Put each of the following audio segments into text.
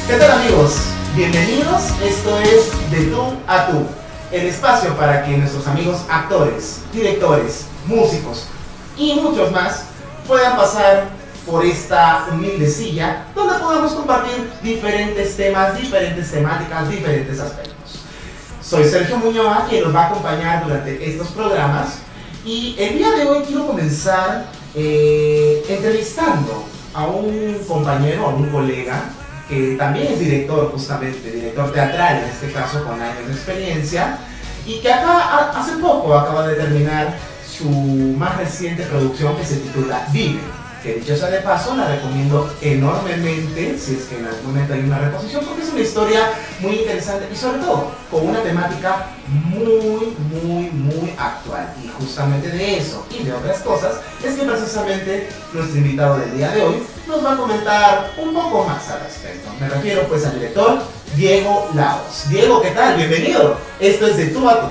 ¿Qué tal, amigos? Bienvenidos, esto es De Tú a Tú, el espacio para que nuestros amigos actores, directores, músicos y muchos más puedan pasar por esta humilde silla donde podamos compartir diferentes temas, diferentes temáticas, diferentes aspectos. Soy Sergio Muñoz, quien nos va a acompañar durante estos programas, y el día de hoy quiero comenzar entrevistando a un compañero, a un colega que también es director, justamente, director teatral, en este caso con años de experiencia, y que acá hace poco acaba de terminar su más reciente producción, que se titula Vive, que dicho sea de paso la recomiendo enormemente si es que en algún momento hay una reposición, porque es una historia muy interesante y sobre todo con una temática muy actual. Y justamente de eso y de otras cosas es que precisamente nuestro invitado del día de hoy nos va a comentar un poco más al respecto. Me refiero pues al director Diego Laos. Diego, ¿qué tal? Bienvenido. Esto es De Tú a Tú.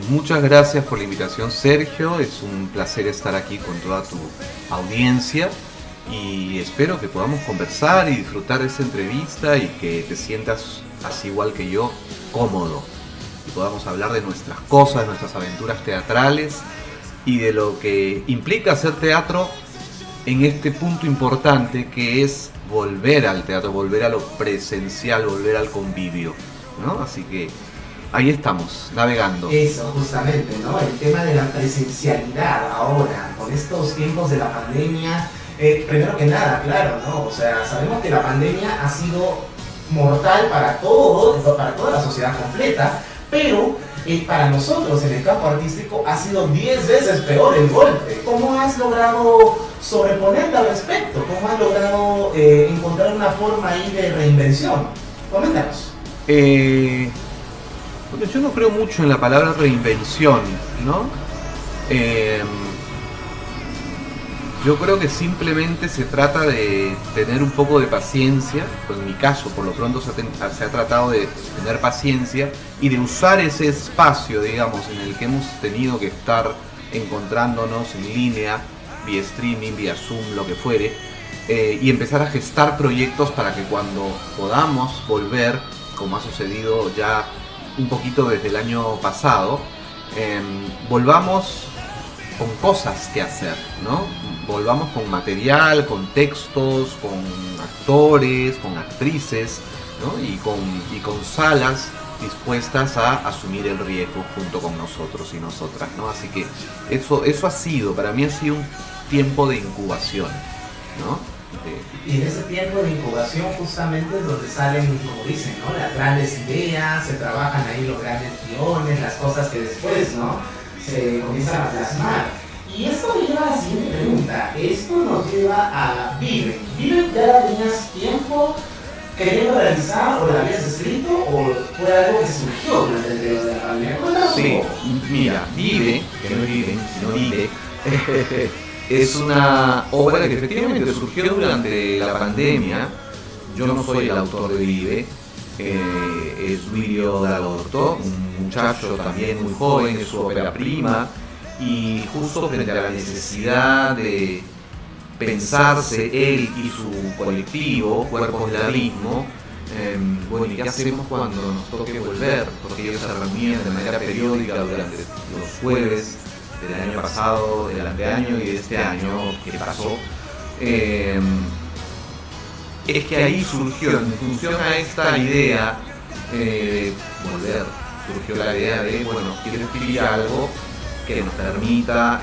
Muchas gracias por la invitación, Sergio. Es un placer estar aquí con toda tu audiencia y espero que podamos conversar y disfrutar de esta entrevista y que te sientas así igual que yo, cómodo, y podamos hablar de nuestras cosas, de nuestras aventuras teatrales y de lo que implica hacer teatro en este punto importante que es volver al teatro, volver a lo presencial, volver al convivio, ¿no? Así que ahí estamos, navegando. Eso, justamente, ¿no? El tema de la presencialidad ahora, con estos tiempos de la pandemia. Primero que nada, claro, ¿no? O sea, sabemos que la pandemia ha sido mortal para toda la sociedad completa, pero para nosotros en el campo artístico ha sido 10 veces peor el golpe. ¿Cómo has logrado sobreponerte al respecto? ¿Cómo has logrado encontrar una forma ahí de reinvención? Coméntanos. Bueno, yo no creo mucho en la palabra reinvención, ¿no? Yo creo que simplemente se trata de tener un poco de paciencia, pues en mi caso por lo pronto se ha tratado de tener paciencia y de usar ese espacio, digamos, en el que hemos tenido que estar encontrándonos en línea, vía streaming, vía Zoom, lo que fuere, y empezar a gestar proyectos para que cuando podamos volver, como ha sucedido ya un poquito desde el año pasado, volvamos con cosas que hacer, ¿no? Volvamos con material, con textos, con actores, con actrices, ¿no? y con salas dispuestas a asumir el riesgo junto con nosotros y nosotras, ¿no? Así que eso ha sido, para mí ha sido un tiempo de incubación, ¿no? Y en ese tiempo de incubación justamente es donde salen, como dicen, ¿no? Las grandes ideas, se trabajan ahí los grandes guiones, las cosas que después, ¿no? Se comienzan a plasmar. Y esto me lleva a la siguiente pregunta. Esto nos lleva a Vive. ¿Vive ya tenías tiempo queriendo realizar o la habías escrito o fue algo que surgió durante el periodo de la pandemia? Sí, mira, Vive, que no es Vive, sino Vive, es una obra que efectivamente surgió durante la pandemia. Yo no soy el autor de Vive, es Duilio Dagotto, un muchacho también muy joven, es su ópera prima, y justo frente a la necesidad de pensarse él y su colectivo, Cuerpos de Abismo, bueno, ¿y qué hacemos cuando nos toque volver? Porque ellos se reunían de manera periódica durante los jueves del año pasado, del anteaño y de este año que pasó. Es que ahí surgió, en función a esta idea de volver, surgió la idea de, bueno, quiero escribir algo que nos permita,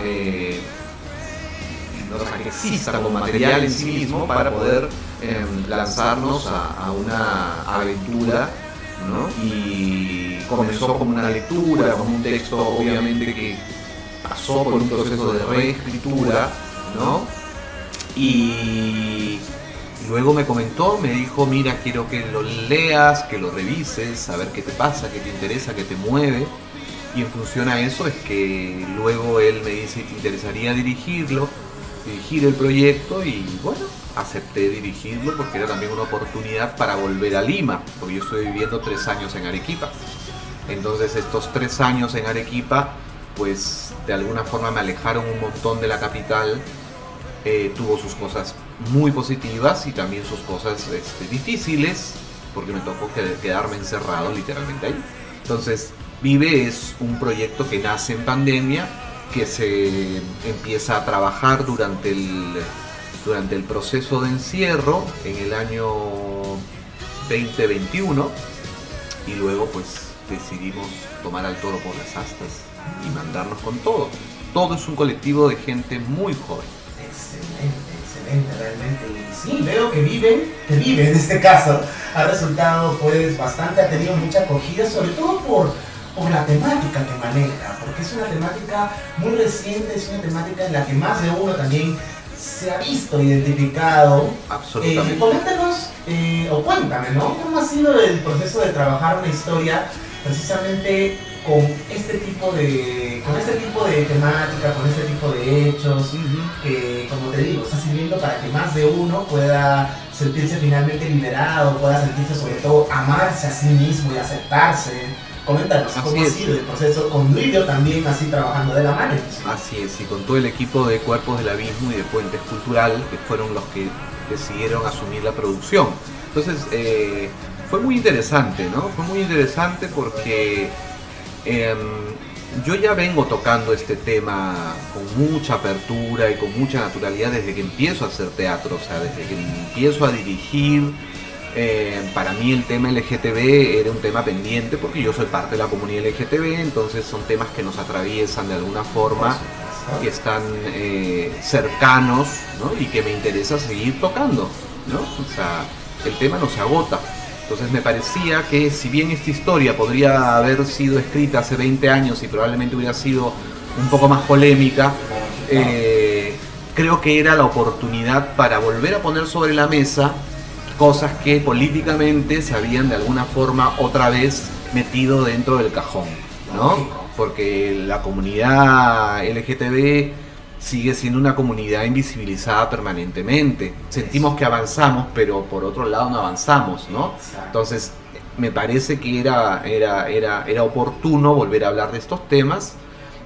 o sea, que exista como material en sí mismo para poder lanzarnos a una aventura, ¿no? Y comenzó como una lectura, como un texto obviamente que pasó por un proceso de reescritura, ¿no? Y luego me comentó, me dijo, mira, quiero que lo leas, que lo revises, a ver qué te pasa, qué te interesa, qué te mueve. Y en función a eso es que luego él me dice, ¿te interesaría dirigir el proyecto? Y bueno, acepté dirigirlo porque era también una oportunidad para volver a Lima, porque yo estoy viviendo 3 años en Arequipa. Entonces estos 3 años en Arequipa, pues de alguna forma me alejaron un montón de la capital. Tuvo sus cosas muy positivas y también sus cosas difíciles, porque me tocó quedarme encerrado literalmente ahí. Entonces, Vive es un proyecto que nace en pandemia, que se empieza a trabajar durante el proceso de encierro en el año 2021 y luego pues decidimos tomar al toro por las astas y mandarnos con todo. Todo es un colectivo de gente muy joven. Excelente, realmente. Y sí, veo que Vive en este caso, ha resultado pues bastante, ha tenido mucha acogida, sobre todo por la temática que maneja, porque es una temática muy reciente, es una temática en la que más de uno también se ha visto identificado. Absolutamente. Coméntanos, o cuéntame, ¿no? ¿Cómo ha sido el proceso de trabajar una historia precisamente con este tipo de temática, con este tipo de hechos, que, como te digo, está sirviendo para que más de uno pueda sentirse finalmente liberado, pueda sentirse sobre todo amarse a sí mismo y aceptarse? Coméntanos, ¿cómo ha sido el proceso con Duilio también así trabajando de la mano? Así es, y con todo el equipo de Cuerpos del Abismo y de Puentes Cultural, que fueron los que decidieron asumir la producción. Entonces, fue muy interesante, ¿no? Fue muy interesante porque yo ya vengo tocando este tema con mucha apertura y con mucha naturalidad desde que empiezo a hacer teatro, o sea, desde que empiezo a dirigir. Para mí el tema LGTB era un tema pendiente porque yo soy parte de la comunidad LGTB, entonces son temas que nos atraviesan de alguna forma, que están cercanos, ¿no? Y que me interesa seguir tocando, ¿no? O sea, el tema no se agota. Entonces me parecía que si bien esta historia podría haber sido escrita hace 20 años y probablemente hubiera sido un poco más polémica, creo que era la oportunidad para volver a poner sobre la mesa cosas que políticamente se habían de alguna forma otra vez metido dentro del cajón, ¿no? Porque la comunidad LGTB sigue siendo una comunidad invisibilizada permanentemente. Sentimos que avanzamos, pero por otro lado no avanzamos, ¿no? Entonces me parece que era oportuno volver a hablar de estos temas,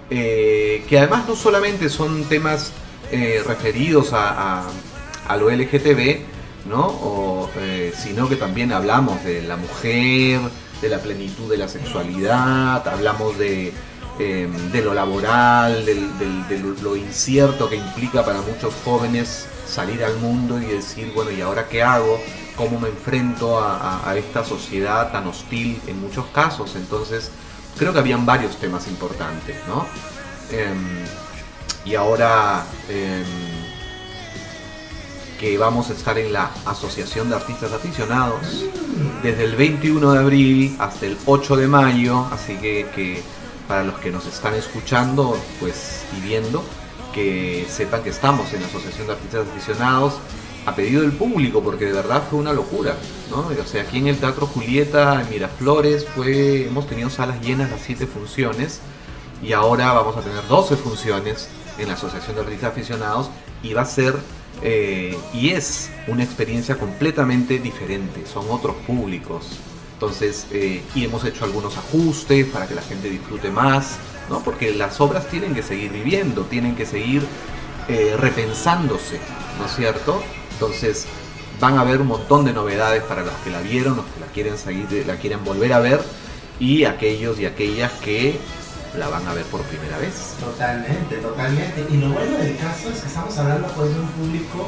que además no solamente son temas referidos a lo LGTB, ¿no? Sino que también hablamos de la mujer, de la plenitud de la sexualidad, hablamos de lo laboral, de lo incierto que implica para muchos jóvenes salir al mundo y decir, bueno, ¿y ahora qué hago? ¿Cómo me enfrento a esta sociedad tan hostil en muchos casos? Entonces, creo que habían varios temas importantes, ¿no? Y ahora que vamos a estar en la Asociación de Artistas Aficionados desde el 21 de abril hasta el 8 de mayo, así que para los que nos están escuchando pues y viendo, que sepan que estamos en la Asociación de Artistas Aficionados a pedido del público, porque de verdad fue una locura, ¿no? O sea, aquí en el Teatro Julieta, en Miraflores, hemos tenido salas llenas las 7 funciones y ahora vamos a tener 12 funciones en la Asociación de Artistas Aficionados y va a ser y es una experiencia completamente diferente, son otros públicos. Entonces, y hemos hecho algunos ajustes para que la gente disfrute más, ¿no? Porque las obras tienen que seguir viviendo, tienen que seguir repensándose, ¿no es cierto? Entonces, van a haber un montón de novedades para los que la vieron, los que la quieren seguir, la quieren volver a ver, y aquellos y aquellas que la van a ver por primera vez. Totalmente. Y lo bueno del caso es que estamos hablando pues de un público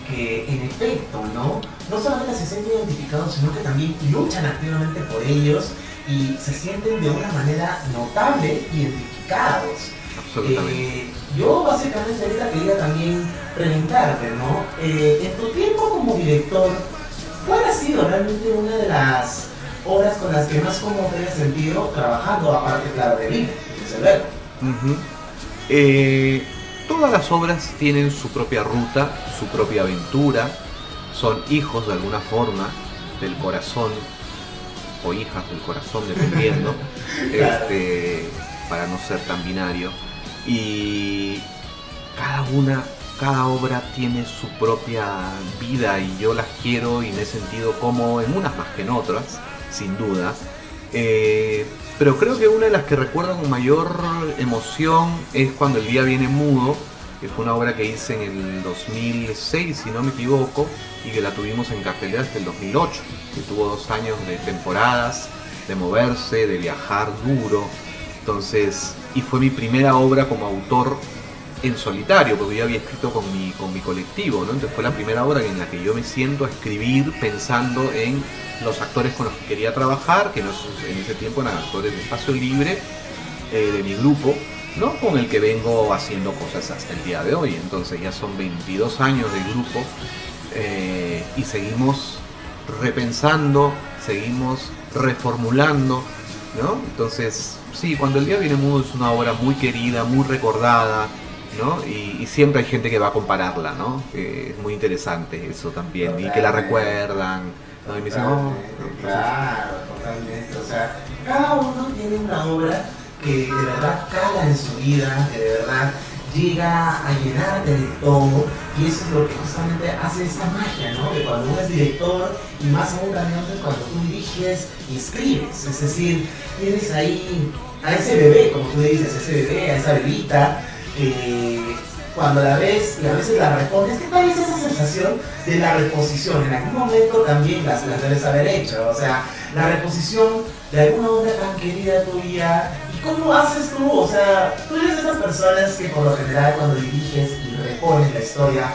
que en efecto, no solamente se sienten identificados, sino que también luchan activamente por ellos y se sienten de una manera notable identificados. Absolutamente. Yo básicamente ahorita quería también preguntarte, ¿no? En tu tiempo como director, ¿cuál ha sido realmente una de las obras con las que más cómodo te has sentido trabajando, aparte, claro, de Vive, desde luego? Todas las obras tienen su propia ruta, su propia aventura, son hijos de alguna forma del corazón, o hijas del corazón, dependiendo, claro. Para no ser tan binario. Y cada obra tiene su propia vida y yo las quiero y me he sentido como en unas más que en otras, sin duda. Pero creo que una de las que recuerdo con mayor emoción es Cuando el día viene mudo, que fue una obra que hice en el 2006, si no me equivoco, y que la tuvimos en cartelera hasta el 2008, que tuvo 2 años de temporadas, de moverse, de viajar duro. Entonces, y fue mi primera obra como autor en solitario, porque yo había escrito con mi colectivo, ¿no? Entonces fue la primera obra en la que yo me siento a escribir pensando en los actores con los que quería trabajar, que en ese tiempo eran actores de Espacio Libre, de mi grupo, ¿no? Con el que vengo haciendo cosas hasta el día de hoy. Entonces ya son 22 años de grupo, y seguimos repensando, seguimos reformulando, ¿no? Entonces, sí, Cuando el día viene mudo es una obra muy querida, muy recordada, ¿no? Y siempre hay gente que va a compararla, ¿no? Es muy interesante eso también, totalmente. Y que la recuerdan, ¿no? Y me dicen, oh, claro, totalmente. O sea, cada uno tiene una obra que de verdad cala en su vida, que de verdad llega a llenarte de todo, y eso es lo que justamente hace esta magia, ¿no? De cuando uno es director, y más aún también cuando tú diriges y escribes, es decir, tienes ahí a ese bebé, como tú dices, ese bebé, a esa bebita, que cuando la ves y a veces la repones, ¿qué tal es esa sensación de la reposición? En algún momento también las debes haber hecho, o sea, la reposición de alguna obra tan querida tuya. ¿Y cómo haces tú? O sea, tú eres de esas personas que por lo general cuando diriges y repones la historia,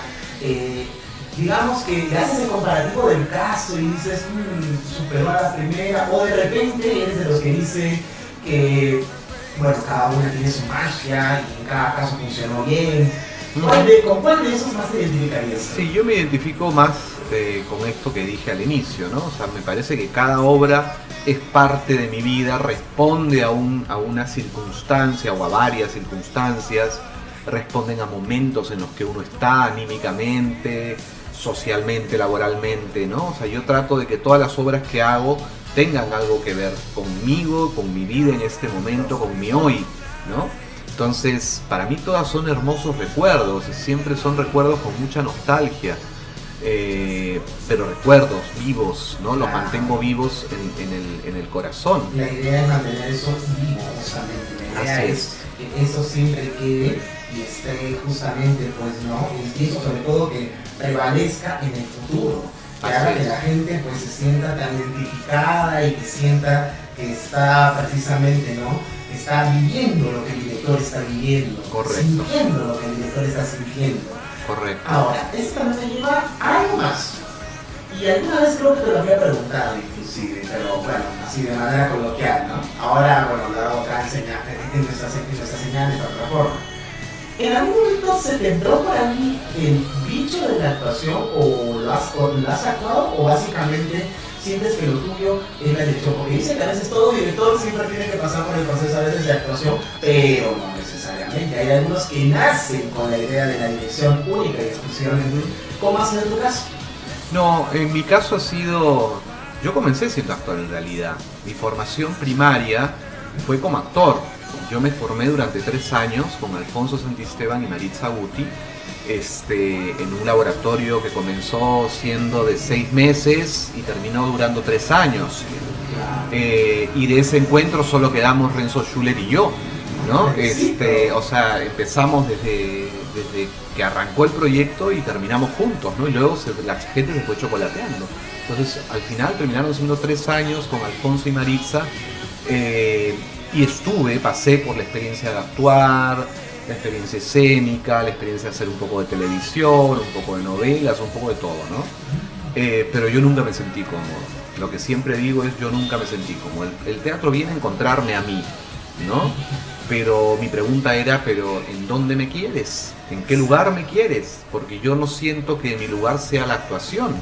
digamos que le haces el comparativo del caso y dices, superó a la primera, o de repente eres de los que dice que, bueno, cada una tiene su magia y en cada caso funcionó bien. ¿Con cuál de esos más te identificarías? Sí, yo me identifico más con esto que dije al inicio, ¿no? O sea, me parece que cada obra es parte de mi vida, responde a una circunstancia o a varias circunstancias, responden a momentos en los que uno está anímicamente, socialmente, laboralmente, ¿no? O sea, yo trato de que todas las obras que hago tengan algo que ver conmigo, con mi vida en este momento, con mi hoy, ¿no? Entonces, para mí todas son hermosos recuerdos, siempre son recuerdos con mucha nostalgia, pero recuerdos vivos, ¿no? Los mantengo vivos en el corazón. La idea es mantener eso vivo, justamente. La idea es que eso siempre quede y esté justamente, pues, ¿no? Y eso sobre todo que prevalezca en el futuro. Que haga que la gente pues se sienta tan identificada y que sienta que está precisamente, ¿no? Está viviendo lo que el director está viviendo. Correcto. Sintiendo lo que el director está sintiendo. Correcto. Ahora, esto también me lleva a algo más. Y alguna vez creo que te lo había preguntado inclusive, pero bueno, así de manera coloquial, ¿no? Ahora, bueno, lo hago acá en nuestra señal, en nuestra plataforma. ¿En algún momento se te entró por ahí el bicho de la actuación o lo has actuado o básicamente sientes que lo tuyo es la dirección? Porque dice que a veces todo director siempre tiene que pasar por el proceso a veces de actuación, pero no necesariamente. Hay algunos que nacen con la idea de la dirección única y exclusivamente. ¿Cómo ha sido en tu caso? No, en mi caso ha sido... Yo comencé siendo actor en realidad. Mi formación primaria fue como actor. Yo me formé durante 3 años con Alfonso Santisteban y Maritza Guti, en un laboratorio que comenzó siendo de 6 meses y terminó durando 3 años. Y de ese encuentro solo quedamos Renzo Schuller y yo, ¿no? O sea, empezamos desde que arrancó el proyecto y terminamos juntos, ¿no? Y luego la gente se fue chocolateando. Entonces, al final terminaron siendo 3 años con Alfonso y Maritza. Y pasé por la experiencia de actuar, la experiencia escénica, la experiencia de hacer un poco de televisión, un poco de novelas, un poco de todo, ¿no? Pero yo nunca me sentí cómodo. Lo que siempre digo es, yo nunca me sentí cómodo. El teatro viene a encontrarme a mí, ¿no? Pero mi pregunta era, ¿pero en dónde me quieres? ¿En qué lugar me quieres? Porque yo no siento que mi lugar sea la actuación.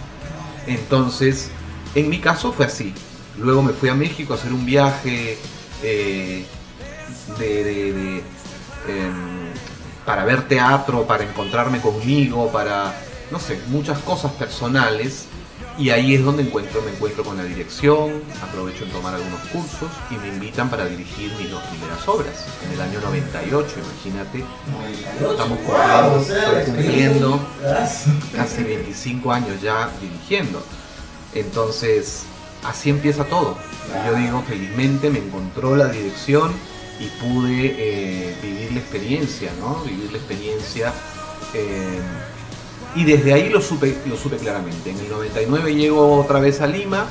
Entonces, en mi caso fue así. Luego me fui a México a hacer un viaje para ver teatro, para encontrarme conmigo, para, no sé, muchas cosas personales, y ahí es donde me encuentro con la dirección, aprovecho en tomar algunos cursos y me invitan para dirigir mis 2 primeras obras, en el año 98, imagínate, 98, estamos cumpliendo casi 25 años ya dirigiendo, entonces así empieza todo. Yo digo, felizmente me encontró la dirección y pude vivir la experiencia, ¿no? Vivir la experiencia Y desde ahí lo supe claramente. En el 99 llego otra vez a Lima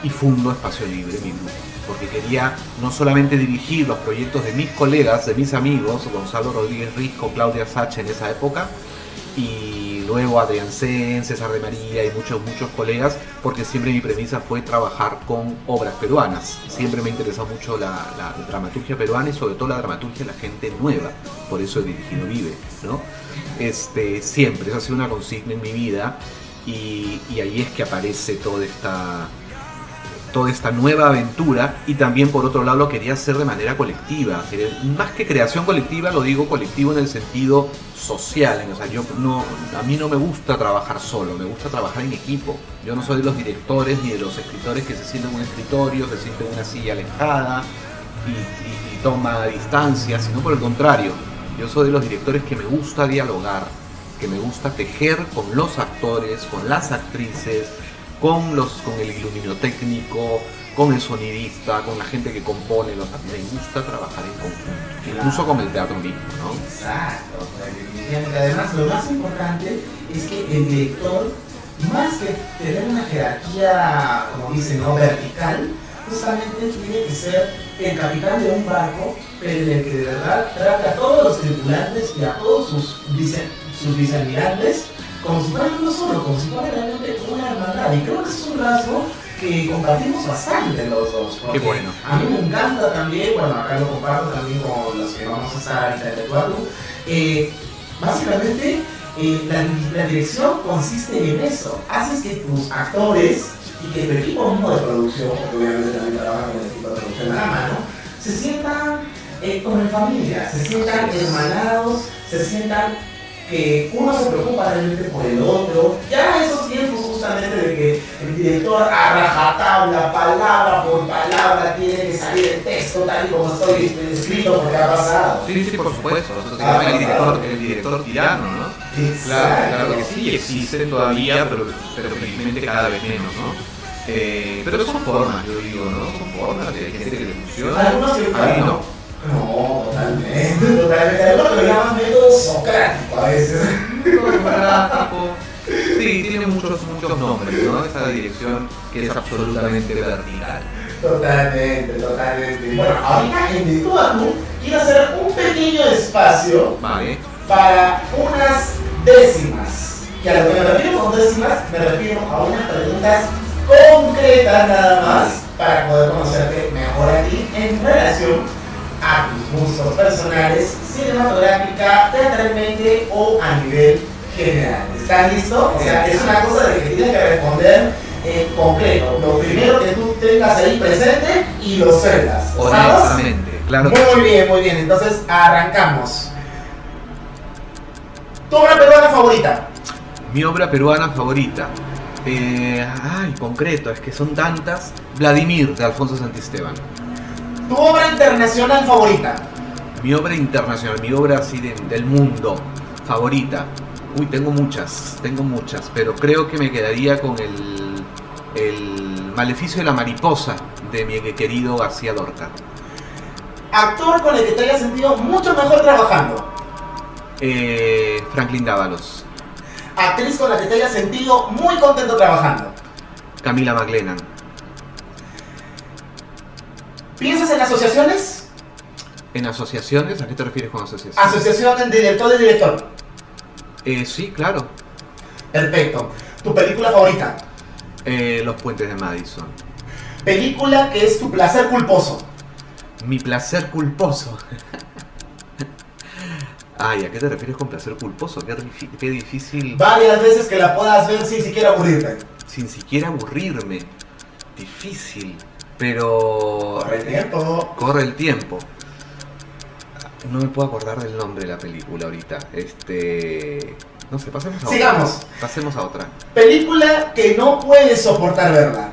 y fundo Espacio Libre, mi grupo, porque quería no solamente dirigir los proyectos de mis colegas, de mis amigos, Gonzalo Rodríguez Risco, Claudia Sacha en esa época, y luego Adrián Sen, César de María y muchos colegas, porque siempre mi premisa fue trabajar con obras peruanas. Siempre me interesó mucho la dramaturgia peruana y sobre todo la dramaturgia de la gente nueva, por eso he dirigido Vive, ¿no? Siempre, esa ha sido una consigna en mi vida, y ahí es que aparece toda esta nueva aventura. Y también por otro lado lo quería hacer de manera colectiva, más que creación colectiva, lo digo colectivo en el sentido social, o sea, a mí no me gusta trabajar solo, me gusta trabajar en equipo. Yo no soy de los directores ni de los escritores que se sienten en un escritorio, se sienten en una silla alejada y toma distancia, sino por el contrario, yo soy de los directores que me gusta dialogar, que me gusta tejer con los actores, con las actrices, con el iluminotécnico, con el sonidista, con la gente que compone. Me gusta trabajar en conjunto, incluso con el teatro mismo, ¿no? Exacto. Además, lo más importante es que el director, más que tener una jerarquía, como dicen, ¿no?, vertical, justamente tiene que ser el capitán de un barco, pero en el que de verdad trata a todos los tripulantes y a todos sus vicealmirantes como si fuera uno solo, como si fuera realmente una hermandad. Y creo que es un rasgo que compartimos bastante los dos. Qué bueno. A mí me encanta también, bueno, acá lo comparto también con los que vamos a estar ahorita en el cuadro. Básicamente, la dirección consiste en eso. Haces que tus actores y que tu equipo mismo de producción, porque obviamente también trabajan con el equipo de producción a la mano, se sientan como en familia, se sientan hermanados, se sientan que uno se preocupa realmente por el otro. Ya esos tiempos justamente de que el director a rajatabla, palabra por palabra, tiene que salir el texto tal y como estoy escrito porque ha pasado. Sí, por supuesto. Eso se llama el director tirano, ¿no? Claro que sí, existen todavía, pero felizmente cada vez menos, ¿no? Pero son formas, yo digo, ¿no? Son formas, hay gente que le funciona, Algunos que a mí no. No, totalmente. Algunos lo llaman método socrático a veces. Sí, tiene muchos nombres, ¿no? Esa dirección que es absolutamente vertical. Totalmente. Bueno, ahorita en De Tú a Tú quiero hacer un pequeño espacio, Vale. para unas décimas. Y a lo que me refiero con décimas, me refiero a unas preguntas concretas nada más para poder conocerte mejor a ti en relación a tus gustos personales, cinematográfica, teatralmente o a nivel general. ¿Estás listo? O sea, es una cosa de que tienes que responder en concreto. Lo primero que tú tengas ahí presente y lo sueltas. Honestamente, claro. Muy bien. Entonces, arrancamos. ¿Tu obra peruana favorita? Mi obra peruana favorita. Concreto, es que son tantas. Vladimir, de Alfonso Santisteban. ¿Tu obra internacional favorita? Mi obra internacional, mi obra así del mundo favorita. Tengo muchas, pero creo que me quedaría con el Maleficio de la Mariposa de mi querido García Lorca. ¿Actor con el que te hayas sentido mucho mejor trabajando? Franklin Dávalos. ¿Actriz con la que te hayas sentido muy contento trabajando? Camila McLennan. ¿Piensas en asociaciones? ¿En asociaciones? ¿A qué te refieres con asociaciones? Asociación de director de director. Sí, claro. Perfecto. ¿Tu película favorita? Los Puentes de Madison. Película que es tu placer culposo. Mi placer culposo. ¿A qué te refieres con placer culposo? Qué difícil. Varias veces que la puedas ver sin siquiera aburrirte. Sin siquiera aburrirme. Difícil. Pero... Corre el tiempo. No me puedo acordar del nombre de la película ahorita. No sé, pasemos a otra. Sigamos. Pasemos a otra. Película que no puedes soportar verla.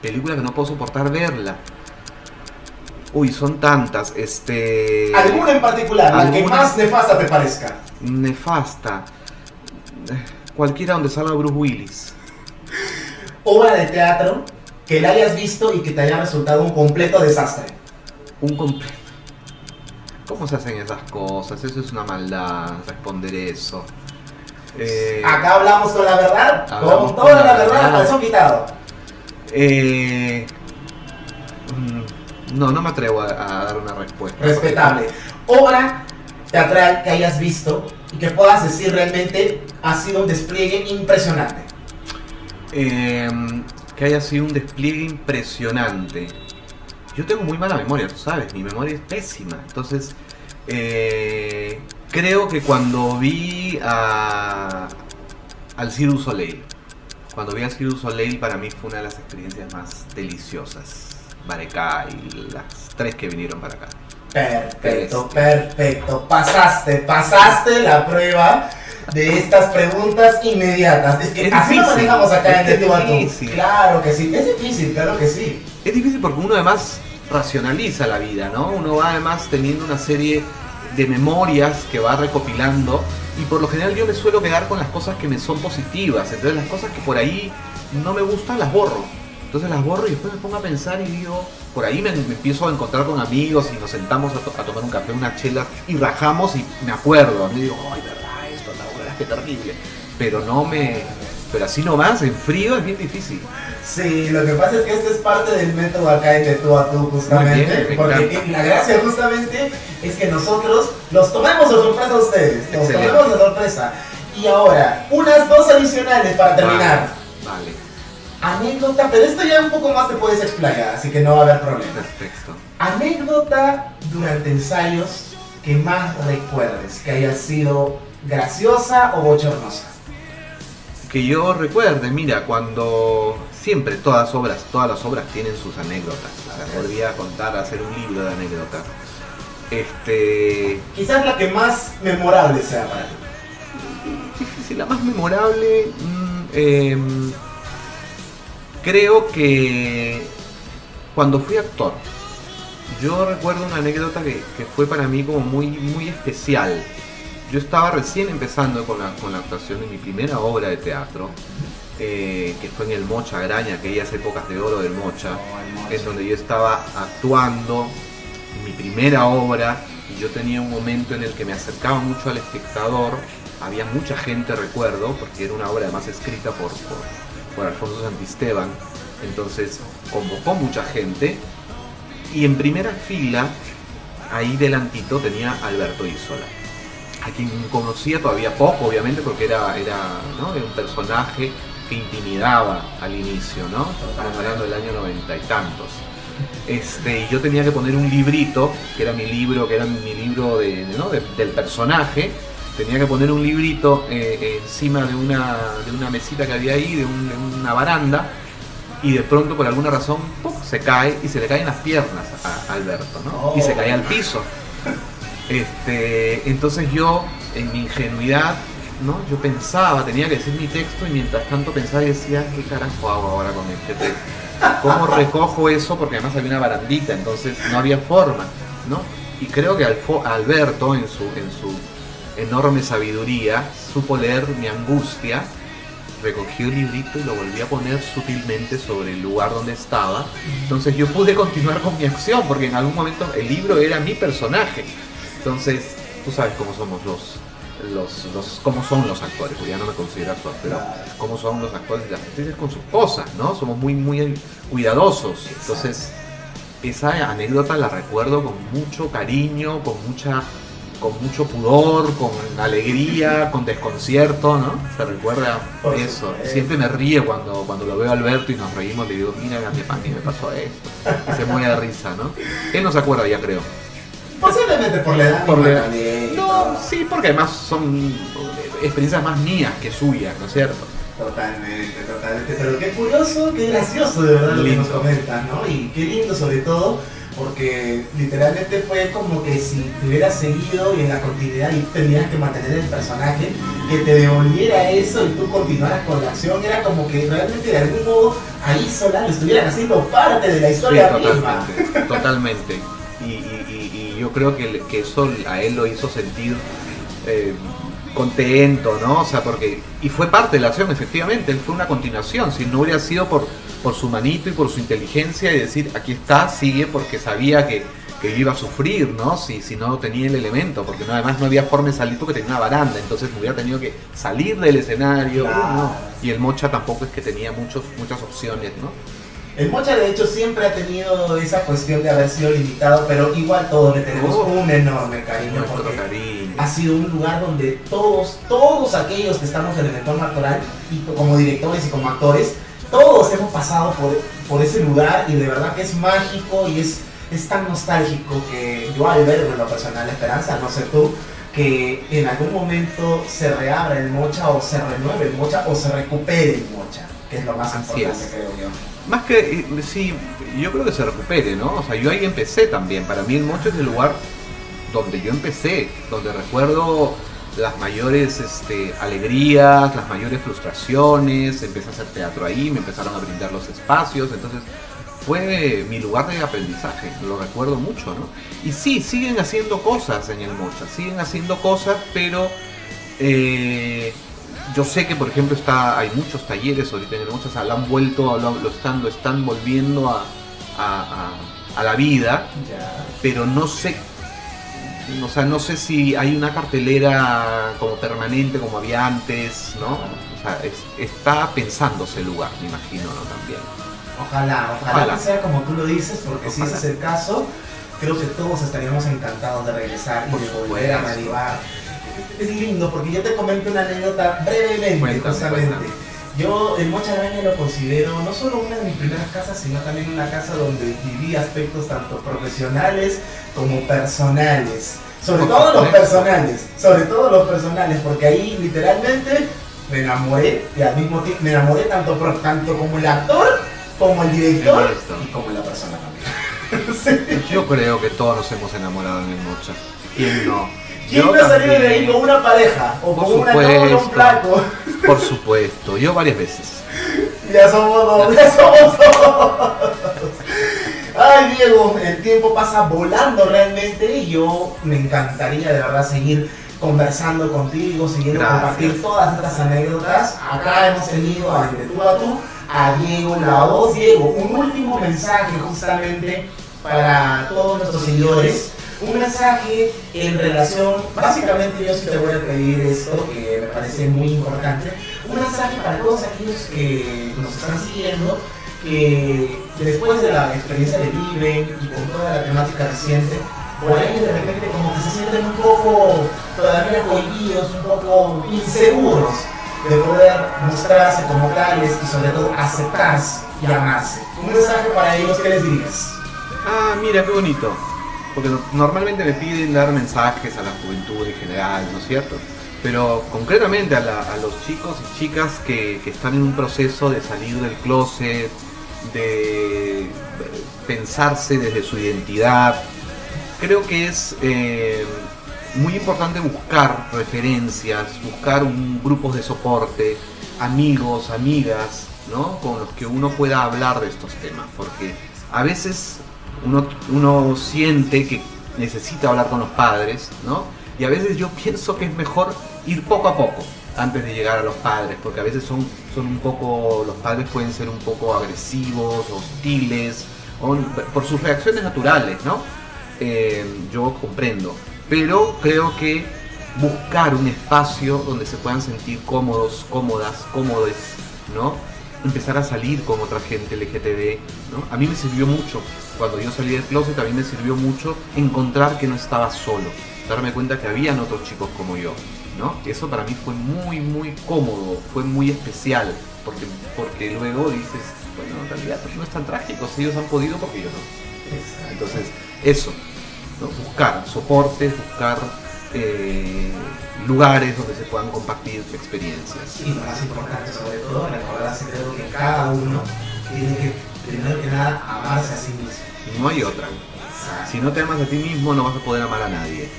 Película que no puedo soportar verla. Son tantas. ¿Alguna en particular? La que más nefasta te parezca. Nefasta. Cualquiera donde salga Bruce Willis. Obra de teatro que la hayas visto y que te haya resultado un completo desastre. ¿Cómo se hacen esas cosas? Eso es una maldad, responder eso. Acá hablamos con la verdad, Hablamos con toda con la la verdad, verdad. calzón quitado. No me atrevo a dar una respuesta. Respetable. Obra teatral que hayas visto y que puedas decir realmente ha sido un despliegue impresionante. Que haya sido un despliegue impresionante. Yo tengo muy mala memoria, tú sabes, mi memoria es pésima. Entonces, creo que cuando vi al Cirque du Soleil, para mí fue una de las experiencias más deliciosas. Barecá y las 3 que vinieron para acá. Perfecto, perfecto. Pasaste la prueba de estas preguntas inmediatas. Es que Es así lo difícil, manejamos acá en es De Tú a Tú. difícil. Claro que sí, es difícil, claro que sí. Es difícil porque uno además racionaliza la vida, ¿no? Uno va además teniendo una serie de memorias que va recopilando y por lo general yo me suelo quedar con las cosas que me son positivas. Entonces las cosas que por ahí no me gustan las borro. Entonces las borro y después me pongo a pensar y digo, por ahí me empiezo a encontrar con amigos y nos sentamos a tomar un café, una chela y rajamos y me acuerdo. Y digo, ay, verdad, esto, la verdad, qué terrible. Pero así nomás, en frío, es bien difícil. Sí, lo que pasa es que este es parte del método acá en De Tú a Tú, justamente. Muy bien, me porque encanta. la gracia justamente es que nosotros los tomemos de sorpresa a ustedes. Los Excelente. tomemos de sorpresa. Y ahora, unas 2 adicionales para terminar. Vale, Anécdota, pero esto ya un poco más te puedes explayar, así que no va a haber problema. perfecto. Anécdota durante ensayos que más recuerdes, que haya sido graciosa o bochornosa. Que yo recuerde, mira, cuando siempre todas las obras tienen sus anécdotas. O sea, podría contar, hacer un libro de anécdotas. Quizás la que más memorable sea para ti. Difícil, la más memorable. Creo que cuando fui actor, yo recuerdo una anécdota que fue para mí como muy especial. Yo estaba recién empezando con la actuación de mi primera obra de teatro, que fue en el Mocha Graña, aquellas épocas de oro del Mocha, en donde yo estaba actuando mi primera obra y yo tenía un momento en el que me acercaba mucho al espectador. Había mucha gente, recuerdo, porque era una obra además escrita por Alfonso Santisteban, entonces convocó mucha gente y en primera fila, ahí delantito, tenía a Alberto Isola, a quien conocía todavía poco, obviamente, porque era un personaje que intimidaba al inicio, ¿no? Estamos hablando del año 90 y tantos. Y yo tenía que poner un librito, que era mi libro del personaje. Tenía que poner un librito encima de una mesita que había ahí, de una baranda, y de pronto por alguna razón ¡pum!, se cae y se le caen las piernas a Alberto, ¿no? Y se cae al piso. Entonces yo, en mi ingenuidad, ¿no? Yo pensaba, tenía que decir mi texto y mientras tanto pensaba y decía, ¿qué carajo hago ahora con este texto? ¿Cómo recojo eso? Porque además había una barandita, entonces no había forma, ¿no? Y creo que Alberto, en su enorme sabiduría, supo leer mi angustia, recogió el librito y lo volví a poner sutilmente sobre el lugar donde estaba. Entonces yo pude continuar con mi acción, porque en algún momento el libro era mi personaje. Entonces, tú sabes cómo somos cómo son los actores, porque ya no me considero actor, pero cómo son los actores y las actrices con sus cosas, ¿no? Somos muy cuidadosos. Entonces, esa anécdota la recuerdo con mucho cariño, con mucho pudor, con alegría, con desconcierto, ¿no? Se recuerda eso. Siempre me río cuando lo veo a Alberto y nos reímos, le digo, mira, a mí me pasó esto. Y se muere de risa, ¿no? Él no se acuerda ya, creo. Posiblemente por la edad. Por la edad. También, No, sí, porque además son experiencias más mías que suyas, ¿no es cierto? Totalmente. Pero qué curioso, qué gracioso de verdad lo que nos comentas, ¿no? Y qué lindo sobre todo, porque literalmente fue como que si te hubieras seguido y en la continuidad y tenías que mantener el personaje, que te devolviera eso y tú continuaras con la acción, era como que realmente de algún modo ahí sola lo estuvieran haciendo parte de la historia misma. Totalmente. Y yo creo que eso a él lo hizo sentir contento, ¿no? O sea, y fue parte de la acción, efectivamente, él fue una continuación. Si no hubiera sido por por su manito y por su inteligencia y decir, aquí está, sigue, porque sabía que yo iba a sufrir, ¿no? Si no tenía el elemento, porque no, además no había forma de salir porque tenía una baranda, entonces me hubiera tenido que salir del escenario, Claro. ¿no? Y el Mocha tampoco es que tenía muchas opciones, ¿no? El Mocha de hecho siempre ha tenido esa cuestión de haber sido limitado, pero igual todos le tenemos un enorme cariño Nuestro porque cariño. ha sido un lugar donde todos aquellos que estamos en el entorno actoral, y como directores y como actores, todos hemos pasado por ese lugar y de verdad que es mágico y es tan nostálgico que yo al ver en lo personal la esperanza, no sé tú, que en algún momento se reabra el Mocha o se renueve el Mocha o se recupere el Mocha, que es lo más Así importante, es. creo yo. Más que, sí, yo creo que se recupere, ¿no? O sea, yo ahí empecé también. Para mí el Mocha es el lugar donde yo empecé, donde recuerdo las mayores alegrías, las mayores frustraciones. Empecé a hacer teatro ahí, me empezaron a brindar los espacios, entonces fue mi lugar de aprendizaje, lo recuerdo mucho, ¿no? Y sí, siguen haciendo cosas en el Mocha, siguen haciendo cosas, pero yo sé que, por ejemplo, hay muchos talleres ahorita en el Mocha, o sea, lo han vuelto, lo están volviendo a la vida, Ya. pero no sé, o sea, no sé si hay una cartelera como permanente como había antes, ¿no? O sea, está pensándose el lugar, me imagino, ¿no? También. Ojalá que sea como tú lo dices, porque si Ojalá. ese es el caso, creo que todos estaríamos encantados de regresar y Por de volver a supuesto. reavivar. Es lindo, porque yo te comento una anécdota brevemente, Cuéntame, justamente. cuéntame. Yo el Mocha Graña lo considero no solo una de mis primeras casas, sino también una casa donde viví aspectos tanto profesionales como personales. Sobre Por todo los supuesto. personales, porque ahí literalmente me enamoré y al mismo tiempo me enamoré tanto como el actor, como el director Exacto. y como la persona también. Sí. Yo creo que todos nos hemos enamorado en el Mocha. ¿Quién no? ¿Quién Yo no ha salido de también. ahí con una pareja? O Por con una novia, un supuesto. flaco. Por supuesto, yo varias veces. Ya somos dos, ya somos dos. Ay, Diego, el tiempo pasa volando realmente y yo me encantaría de verdad seguir conversando contigo, siguiendo Gracias. compartir todas estas anécdotas. Acá hemos tenido a De Tú a Tú, a Diego La Voz. Diego, un último mensaje justamente para todos nuestros seguidores. Un mensaje en relación, básicamente yo sí te voy a pedir esto, que me parece muy importante. Un mensaje para todos aquellos que nos están siguiendo, que después de la experiencia de Viven y con toda la temática reciente, por ahí de repente como que se sienten un poco todavía cohibidos, un poco inseguros de poder mostrarse como tales y sobre todo aceptarse y amarse. Un mensaje para ellos, ¿qué les dirías? Ah, mira, qué bonito. Porque normalmente me piden dar mensajes a la juventud en general, ¿no es cierto? Pero concretamente a los chicos y chicas que están en un proceso de salir del closet, de pensarse desde su identidad, creo que es muy importante buscar referencias, buscar grupos de soporte, amigos, amigas, ¿no? Con los que uno pueda hablar de estos temas, porque a veces uno siente que necesita hablar con los padres, ¿no? Y a veces yo pienso que es mejor ir poco a poco antes de llegar a los padres, porque a veces son un poco, los padres pueden ser un poco agresivos, hostiles, por sus reacciones naturales, ¿no? Yo comprendo, pero creo que buscar un espacio donde se puedan sentir cómodos, cómodas, cómodes, ¿no? Empezar a salir con otra gente LGTB, ¿no? A mí me sirvió mucho, cuando yo salí del closet, a mí me sirvió mucho encontrar que no estaba solo, darme cuenta que habían otros chicos como yo, ¿no? Y eso para mí fue muy, muy cómodo, fue muy especial, porque luego dices, bueno, en realidad no es tan trágico, si ellos han podido, porque yo no. Entonces, eso, ¿no? Buscar soportes, buscar lugares donde se puedan compartir experiencias. Y lo más importante sobre todo, recordarse creo que cada uno tiene que, primero que nada, amarse a sí mismo. No hay otra. Si no te amas a ti mismo, no vas a poder amar a nadie.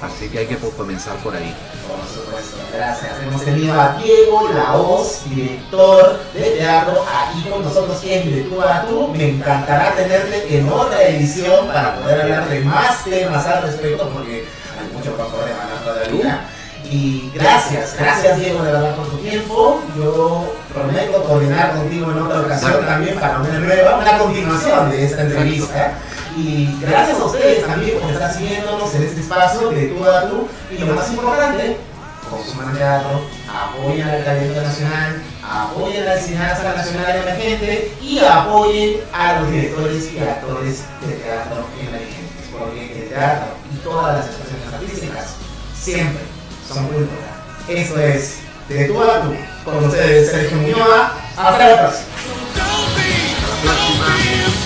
Así que hay que comenzar por ahí. Por supuesto, gracias. Hemos tenido a Diego La Voz, director de teatro, aquí con nosotros en De Tú a Tú. Me encantará tenerte en otra edición para poder hablar de más temas al respecto, porque hay mucho para poder ganar todavía. Y gracias Diego de verdad por tu tiempo. Yo prometo coordinar contigo en otra ocasión Dale. también para una continuación de esta entrevista. Y gracias a ustedes también por estar siguiéndonos en este espacio de tú a tú. Y lo más importante, consuman teatro, apoyen al talento nacional, apoyen al cineasta nacional emergente y apoyen a los directores y actores de teatro emergentes. Porque el teatro y todas las expresiones artísticas siempre son cultura. Esto es De Tú a Tú. Con ustedes, Sergio Muñoz. Hasta la próxima. Hasta la próxima.